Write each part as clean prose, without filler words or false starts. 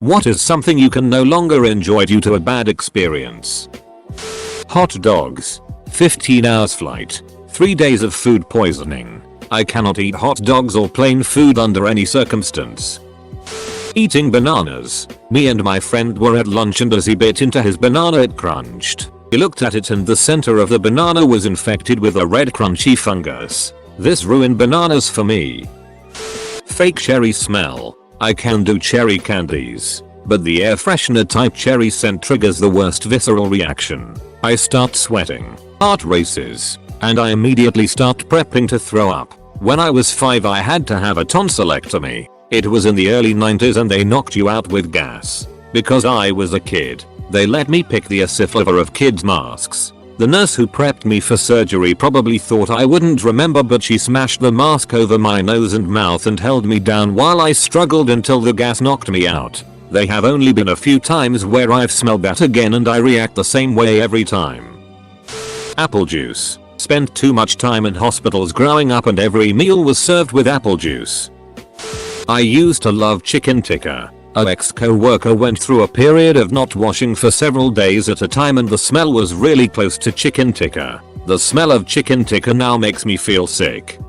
What is something you can no longer enjoy due to a bad experience? Hot dogs. 15 hours flight. 3 days of food poisoning. I cannot eat hot dogs or plain food under any circumstance. Eating bananas. Me and my friend were at lunch and as he bit into his banana it crunched. He looked at it and the center of the banana was infected with a red crunchy fungus. This ruined bananas for me. Fake cherry smell. I can do cherry candies, but the air freshener type cherry scent triggers the worst visceral reaction. I start sweating, heart races, and I immediately start prepping to throw up. When I was 5 I had to have a tonsillectomy. It was in the early 90s and they knocked you out with gas. Because I was a kid, they let me pick the flavor of kids masks. The nurse who prepped me for surgery probably thought I wouldn't remember, but she smashed the mask over my nose and mouth and held me down while I struggled until the gas knocked me out. There have only been a few times where I've smelled that again and I react the same way every time. Apple juice. Spent too much time in hospitals growing up and every meal was served with apple juice. I used to love chicken tikka. A ex-co-worker went through a period of not washing for several days at a time and the smell was really close to chicken tikka. The smell of chicken tikka now makes me feel sick.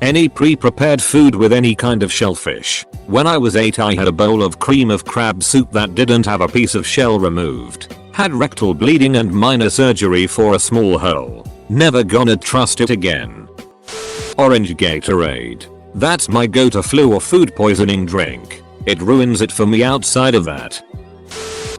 Any pre-prepared food with any kind of shellfish. When I was 8 I had a bowl of cream of crab soup that didn't have a piece of shell removed. Had rectal bleeding and minor surgery for a small hole. Never gonna trust it again. Orange Gatorade. That's my go-to flu or food poisoning drink. It ruins it for me outside of that.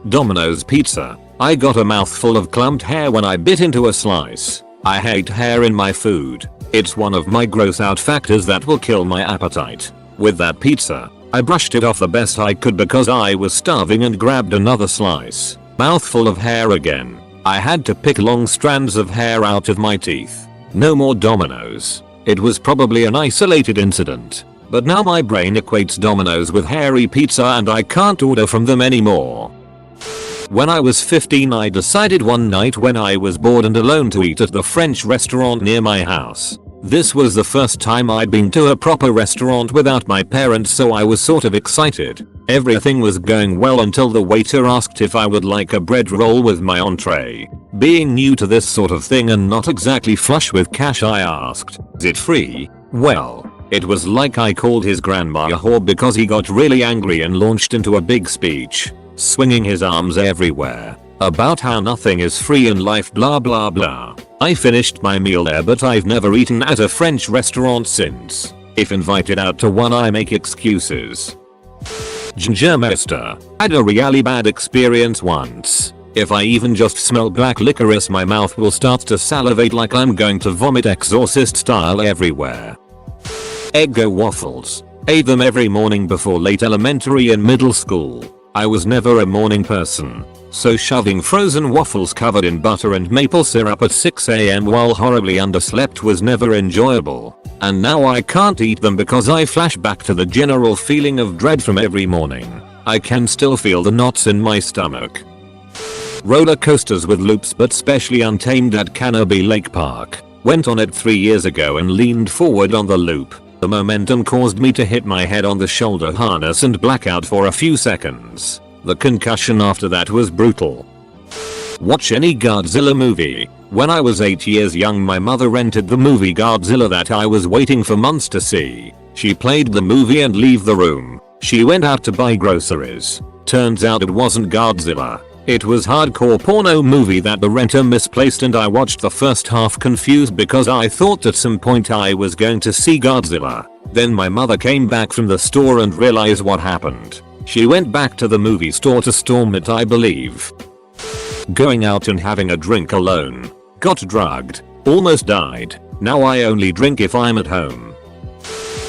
Domino's pizza. I got a mouthful of clumped hair when I bit into a slice. I hate hair in my food. It's one of my gross out factors that will kill my appetite. With that pizza, I brushed it off the best I could because I was starving and grabbed another slice. Mouthful of hair again. I had to pick long strands of hair out of my teeth. No more Domino's. It was probably an isolated incident. But now my brain equates Domino's with hairy pizza and I can't order from them anymore. When I was 15 I decided one night when I was bored and alone to eat at the French restaurant near my house. This was the first time I'd been to a proper restaurant without my parents, so I was sort of excited. Everything was going well until the waiter asked if I would like a bread roll with my entree. Being new to this sort of thing and not exactly flush with cash I asked, "Is it free?" Well, it was like I called his grandma a whore because he got really angry and launched into a big speech, swinging his arms everywhere, about how nothing is free in life blah blah blah. I finished my meal there but I've never eaten at a French restaurant since. If invited out to one I make excuses. Ginger Master. Had a really bad experience once. If I even just smell black licorice my mouth will start to salivate like I'm going to vomit Exorcist style everywhere. Eggo waffles. Ate them every morning before late elementary and middle school. I was never a morning person, so shoving frozen waffles covered in butter and maple syrup at 6 AM while horribly underslept was never enjoyable. And now I can't eat them because I flash back to the general feeling of dread from every morning. I can still feel the knots in my stomach. Roller coasters with loops but specially untamed at Canopy Lake Park. Went on it 3 years ago and leaned forward on the loop. The momentum caused me to hit my head on the shoulder harness and black out for a few seconds. The concussion after that was brutal. Watch any Godzilla movie. When I was 8 years young my mother rented the movie Godzilla that I was waiting for months to see. She played the movie and leave the room. She went out to buy groceries. Turns out it wasn't Godzilla. It was hardcore porno movie that the renter misplaced and I watched the first half confused because I thought at some point I was going to see Godzilla. Then my mother came back from the store and realized what happened. She went back to the movie store to storm it I believe. Going out and having a drink alone. Got drugged. Almost died. Now I only drink if I'm at home.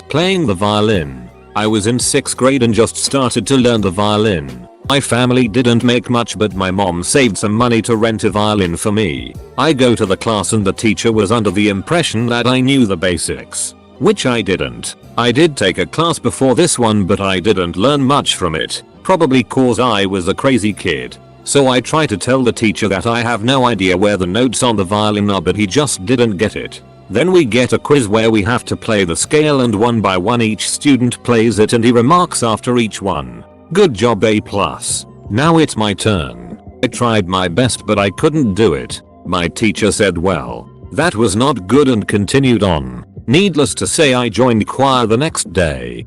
Playing the violin. I was in 6th grade and just started to learn the violin. My family didn't make much but my mom saved some money to rent a violin for me. I go to the class and the teacher was under the impression that I knew the basics. Which I didn't. I did take a class before this one but I didn't learn much from it. Probably cause I was a crazy kid. So I try to tell the teacher that I have no idea where the notes on the violin are but he just didn't get it. Then we get a quiz where we have to play the scale and one by one each student plays it and he remarks after each one. Good job A+. Now it's my turn. I tried my best but I couldn't do it. My teacher said well, that was not good and continued on. Needless to say I joined choir the next day.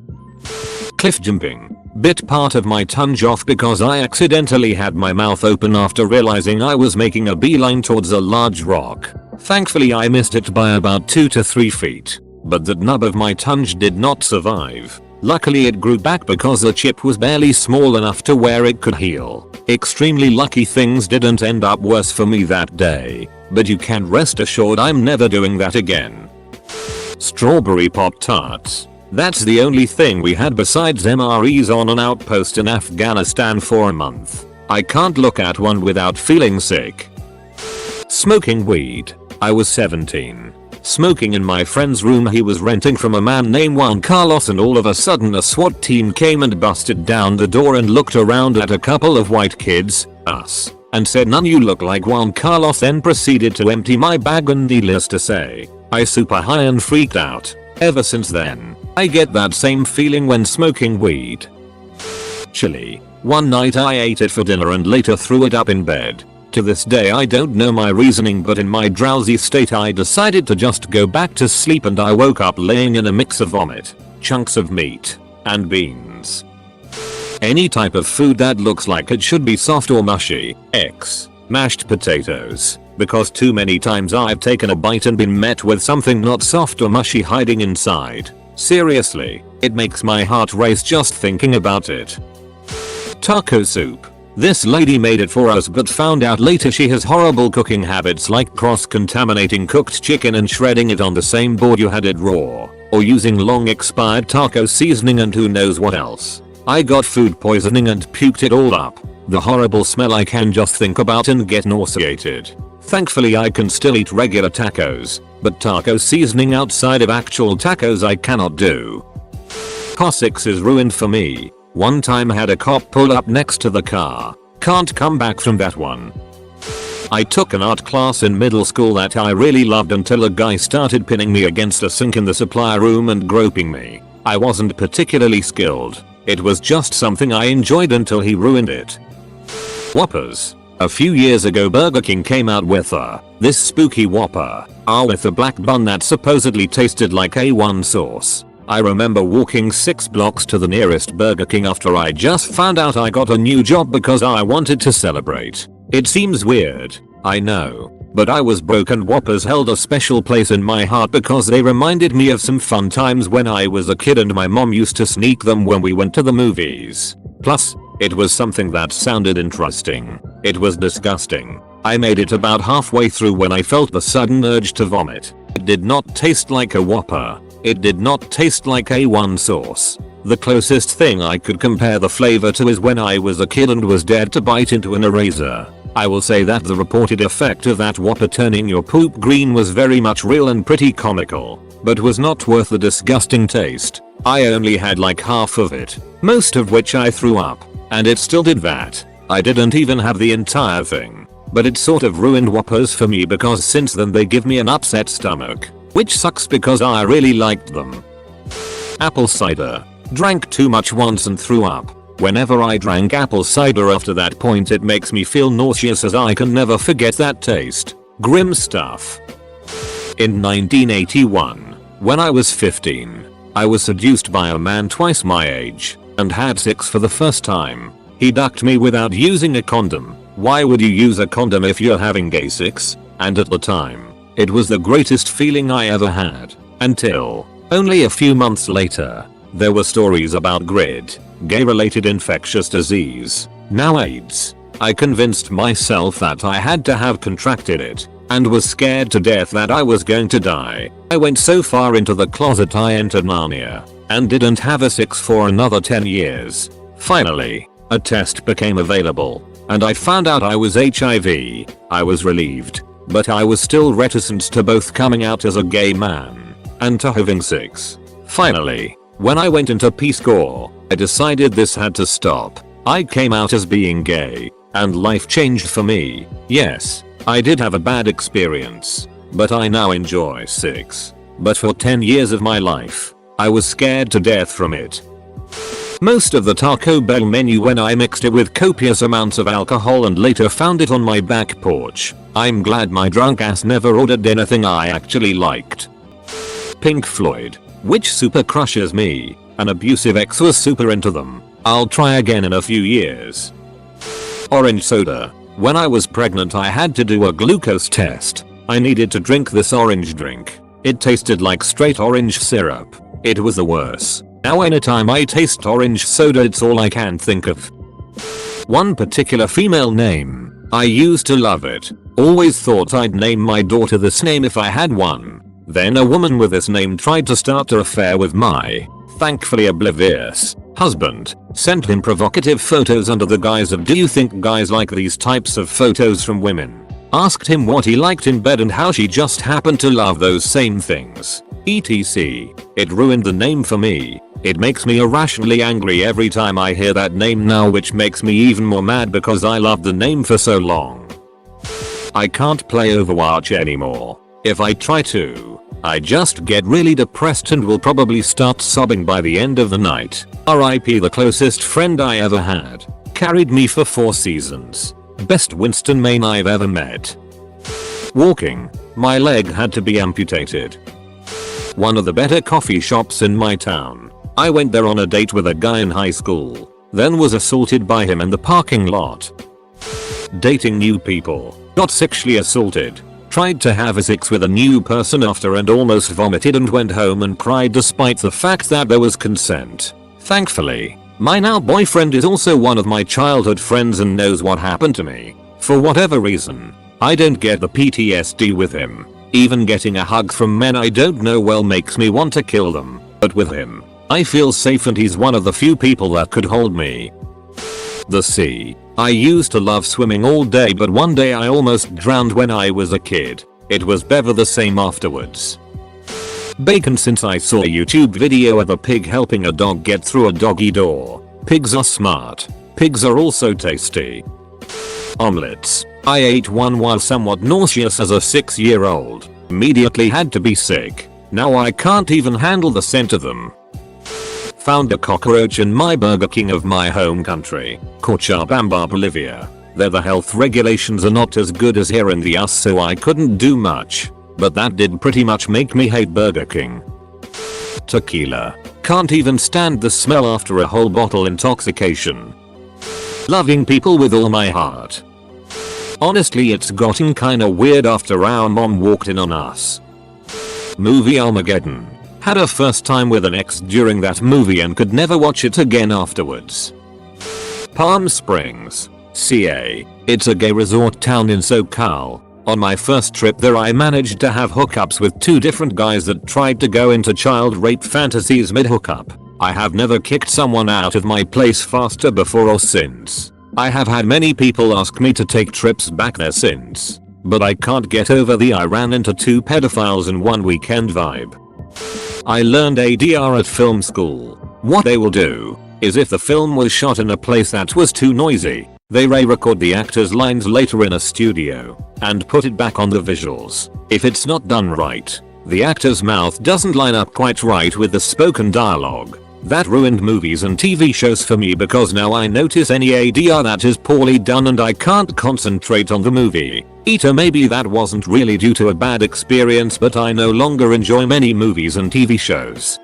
Cliff jumping. Bit part of my tongue off because I accidentally had my mouth open after realizing I was making a beeline towards a large rock. Thankfully I missed it by about 2 to 3 feet. But that nub of my tongue did not survive. Luckily it grew back because the chip was barely small enough to where it could heal. Extremely lucky things didn't end up worse for me that day. But you can rest assured I'm never doing that again. Strawberry Pop-Tarts. That's the only thing we had besides MREs on an outpost in Afghanistan for a month. I can't look at one without feeling sick. Smoking weed. I was 17. Smoking in my friend's room he was renting from a man named Juan Carlos, and all of a sudden a SWAT team came and busted down the door and looked around at a couple of white kids, us, and said none you look like Juan Carlos, then proceeded to empty my bag, and needless to say, I super high and freaked out. Ever since then, I get that same feeling when smoking weed. Chili. One night I ate it for dinner and later threw it up in bed. To this day I don't know my reasoning, but in my drowsy state I decided to just go back to sleep, and I woke up laying in a mix of vomit, chunks of meat, and beans. Any type of food that looks like it should be soft or mushy, mashed potatoes, because too many times I've taken a bite and been met with something not soft or mushy hiding inside. Seriously, it makes my heart race just thinking about it. Taco soup. This lady made it for us but found out later she has horrible cooking habits, like cross-contaminating cooked chicken and shredding it on the same board you had it raw, or using long expired taco seasoning and who knows what else. I got food poisoning and puked it all up. The horrible smell I can just think about and get nauseated. Thankfully I can still eat regular tacos, but taco seasoning outside of actual tacos I cannot do. POS6 is ruined for me. One time I had a cop pull up next to the car. Can't come back from that one. I took an art class in middle school that I really loved until a guy started pinning me against a sink in the supply room and groping me. I wasn't particularly skilled. It was just something I enjoyed until he ruined it. Whoppers. A few years ago Burger King came out with this spooky Whopper, with a black bun that supposedly tasted like A1 sauce. I remember walking 6 blocks to the nearest Burger King after I just found out I got a new job because I wanted to celebrate. It seems weird, I know, but I was broke and Whoppers held a special place in my heart because they reminded me of some fun times when I was a kid and my mom used to sneak them when we went to the movies. Plus, it was something that sounded interesting. It was disgusting. I made it about halfway through when I felt the sudden urge to vomit. It did not taste like a Whopper. It did not taste like A1 sauce. The closest thing I could compare the flavor to is when I was a kid and was dared to bite into an eraser. I will say that the reported effect of that Whopper turning your poop green was very much real and pretty comical, but was not worth the disgusting taste. I only had like half of it, most of which I threw up, and it still did that. I didn't even have the entire thing, but it sort of ruined Whoppers for me because since then they give me an upset stomach, which sucks because I really liked them. Apple cider. Drank too much once and threw up. Whenever I drank apple cider after that point it makes me feel nauseous as I can never forget that taste. Grim stuff. In 1981, when I was 15, I was seduced by a man twice my age and had sex for the first time. He ducked me without using a condom. Why would you use a condom if you're having gay sex? And at the time, it was the greatest feeling I ever had. Until, only a few months later, there were stories about GRID, gay-related infectious disease, now AIDS. I convinced myself that I had to have contracted it, and was scared to death that I was going to die. I went so far into the closet I entered Narnia, and didn't have a sex for another 10 years. Finally, a test became available, and I found out I was HIV. I was relieved, but I was still reticent to both coming out as a gay man and to having sex. Finally, when I went into Peace Corps, I decided this had to stop. I came out as being gay, and life changed for me. Yes, I did have a bad experience, but I now enjoy sex. But for 10 years of my life, I was scared to death from it. Most of the Taco Bell menu when I mixed it with copious amounts of alcohol and later found it on my back porch. I'm glad my drunk ass never ordered anything I actually liked. Pink Floyd. Which super crushes me? An abusive ex was super into them. I'll try again in a few years. Orange soda. When I was pregnant I had to do a glucose test. I needed to drink this orange drink. It tasted like straight orange syrup. It was the worst. Now anytime I taste orange soda it's all I can think of. One particular female name. I used to love it. Always thought I'd name my daughter this name if I had one. Then a woman with this name tried to start an affair with my, thankfully oblivious, husband. Sent him provocative photos under the guise of "Do you think guys like these types of photos from women?" Asked him what he liked in bed and how she just happened to love those same things. etc. It ruined the name for me. It makes me irrationally angry every time I hear that name now, which makes me even more mad because I loved the name for so long. I can't play Overwatch anymore. If I try to, I just get really depressed and will probably start sobbing by the end of the night. RIP the closest friend I ever had. Carried me for 4 seasons. Best Winston main I've ever met. Walking. My leg had to be amputated. One of the better coffee shops in my town. I went there on a date with a guy in high school. Then was assaulted by him in the parking lot. Dating new people. Got sexually assaulted. Tried to have a sex with a new person after and almost vomited and went home and cried despite the fact that there was consent. Thankfully, my now boyfriend is also one of my childhood friends and knows what happened to me. For whatever reason, I don't get the PTSD with him. Even getting a hug from men I don't know well makes me want to kill them. But with him, I feel safe and he's one of the few people that could hold me. The sea. I used to love swimming all day, but one day I almost drowned when I was a kid. It was never the same afterwards. Bacon. Since I saw a YouTube video of a pig helping a dog get through a doggy door. Pigs are smart. Pigs are also tasty. Omelets. I ate one while somewhat nauseous as a 6-year-old. Immediately had to be sick. Now I can't even handle the scent of them. Found a cockroach in my Burger King of my home country, Cochabamba, Bolivia. There the health regulations are not as good as here in the US, so I couldn't do much. But that did pretty much make me hate Burger King. Tequila. Can't even stand the smell after a whole bottle intoxication. Loving people with all my heart. Honestly, it's gotten kinda weird after our mom walked in on us. Movie Armageddon. Had a first time with an ex during that movie and could never watch it again afterwards. Palm Springs, CA. It's a gay resort town in SoCal. On my first trip there I managed to have hookups with 2 different guys that tried to go into child rape fantasies mid-hookup. I have never kicked someone out of my place faster before or since. I have had many people ask me to take trips back there since. But I can't get over the I ran into 2 pedophiles in one weekend vibe. I learned ADR at film school. What they will do is if the film was shot in a place that was too noisy, they re-record the actors' lines later in a studio and put it back on the visuals. If it's not done right, the actor's mouth doesn't line up quite right with the spoken dialogue. That ruined movies and TV shows for me because now I notice any ADR that is poorly done and I can't concentrate on the movie. Maybe that wasn't really due to a bad experience, but I no longer enjoy many movies and TV shows.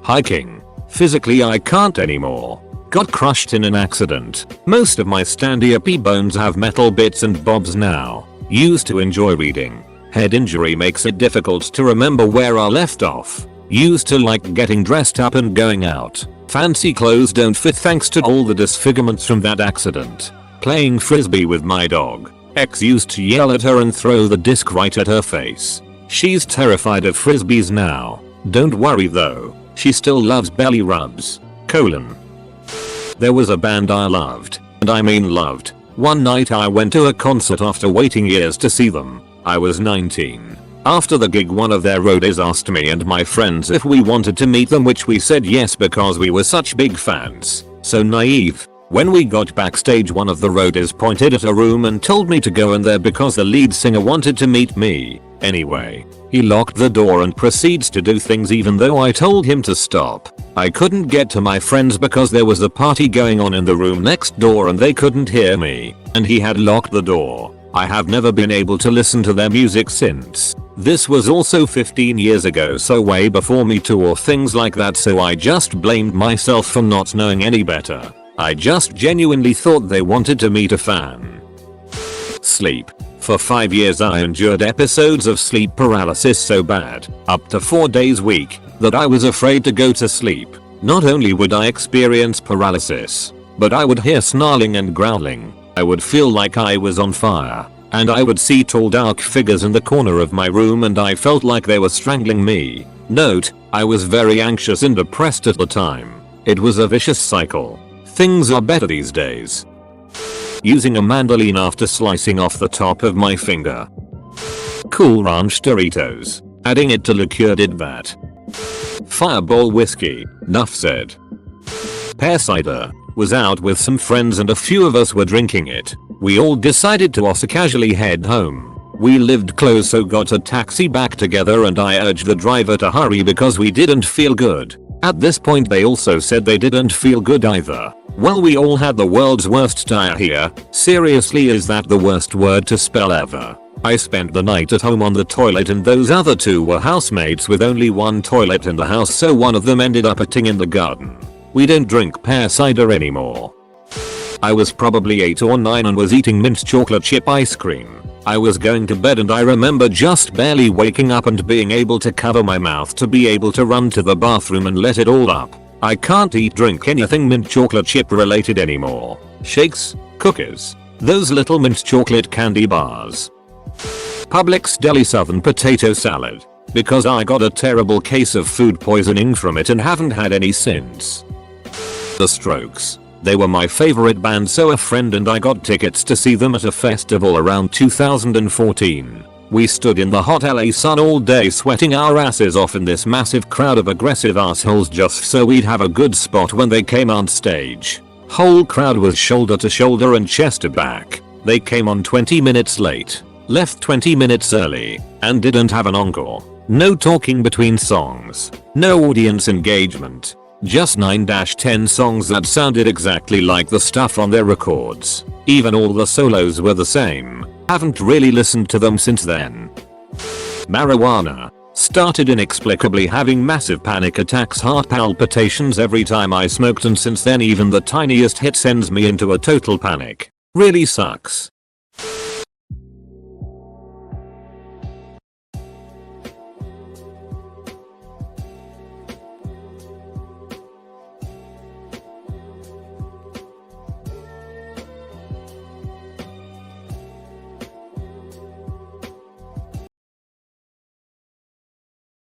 Hiking. Physically I can't anymore. Got crushed in an accident. Most of my stand-up bones have metal bits and bobs now. Used to enjoy reading. Head injury makes it difficult to remember where I left off. Used to like getting dressed up and going out. Fancy clothes don't fit thanks to all the disfigurements from that accident. Playing frisbee with my dog. Ex used to yell at her and throw the disc right at her face. She's terrified of frisbees now. Don't worry though, she still loves belly rubs. : There was a band I loved, and I mean loved. One night I went to a concert after waiting years to see them. I was 19. After the gig one of their roadies asked me and my friends if we wanted to meet them, which we said yes because we were such big fans. So naive. When we got backstage one of the roadies pointed at a room and told me to go in there because the lead singer wanted to meet me. Anyway, He locked the door and proceeds to do things even though I told him to stop. I couldn't get to my friends because there was a party going on in the room next door and they couldn't hear me, and he had locked the door. I have never been able to listen to their music since. This was also 15 years ago, so way before Me Too or things like that, so I just blamed myself for not knowing any better. I just genuinely thought they wanted to meet a fan. Sleep. For 5 years I endured episodes of sleep paralysis so bad, up to 4 days a week, that I was afraid to go to sleep. Not only would I experience paralysis, but I would hear snarling and growling. I would feel like I was on fire, and I would see tall dark figures in the corner of my room and I felt like they were strangling me. Note, I was very anxious and depressed at the time. It was a vicious cycle. Things are better these days. Using a mandolin after slicing off the top of my finger. Cool Ranch Doritos. Adding it to liqueur did that. Fireball whiskey. Nuff said. Pear cider. Was out with some friends and a few of us were drinking it. We all decided to also casually head home. We lived close, so got a taxi back together and I urged the driver to hurry because we didn't feel good. At this point they also said they didn't feel good either. Well, we all had the world's worst diarrhea. Seriously, is that the worst word to spell ever? I spent the night at home on the toilet and those other two were housemates with only one toilet in the house, so one of them ended up eating in the garden. We don't drink pear cider anymore. I was probably 8 or 9 and was eating mint chocolate chip ice cream. I was going to bed and I remember just barely waking up and being able to cover my mouth to be able to run to the bathroom and let it all up. I can't drink anything mint chocolate chip related anymore. Shakes, cookies, those little mint chocolate candy bars. Publix deli southern potato salad. Because I got a terrible case of food poisoning from it and haven't had any since. The Strokes. They were my favorite band, so a friend and I got tickets to see them at a festival around 2014. We stood in the hot LA sun all day sweating our asses off in this massive crowd of aggressive assholes just so we'd have a good spot when they came on stage. Whole crowd was shoulder to shoulder and chest to back. They came on 20 minutes late, left 20 minutes early, and didn't have an encore. No talking between songs. No audience engagement. Just 9-10 songs that sounded exactly like the stuff on their records. Even all the solos were the same. Haven't really listened to them since then. Marijuana. Started inexplicably having massive panic attacks, heart palpitations every time I smoked, and since then even the tiniest hit sends me into a total panic. Really sucks.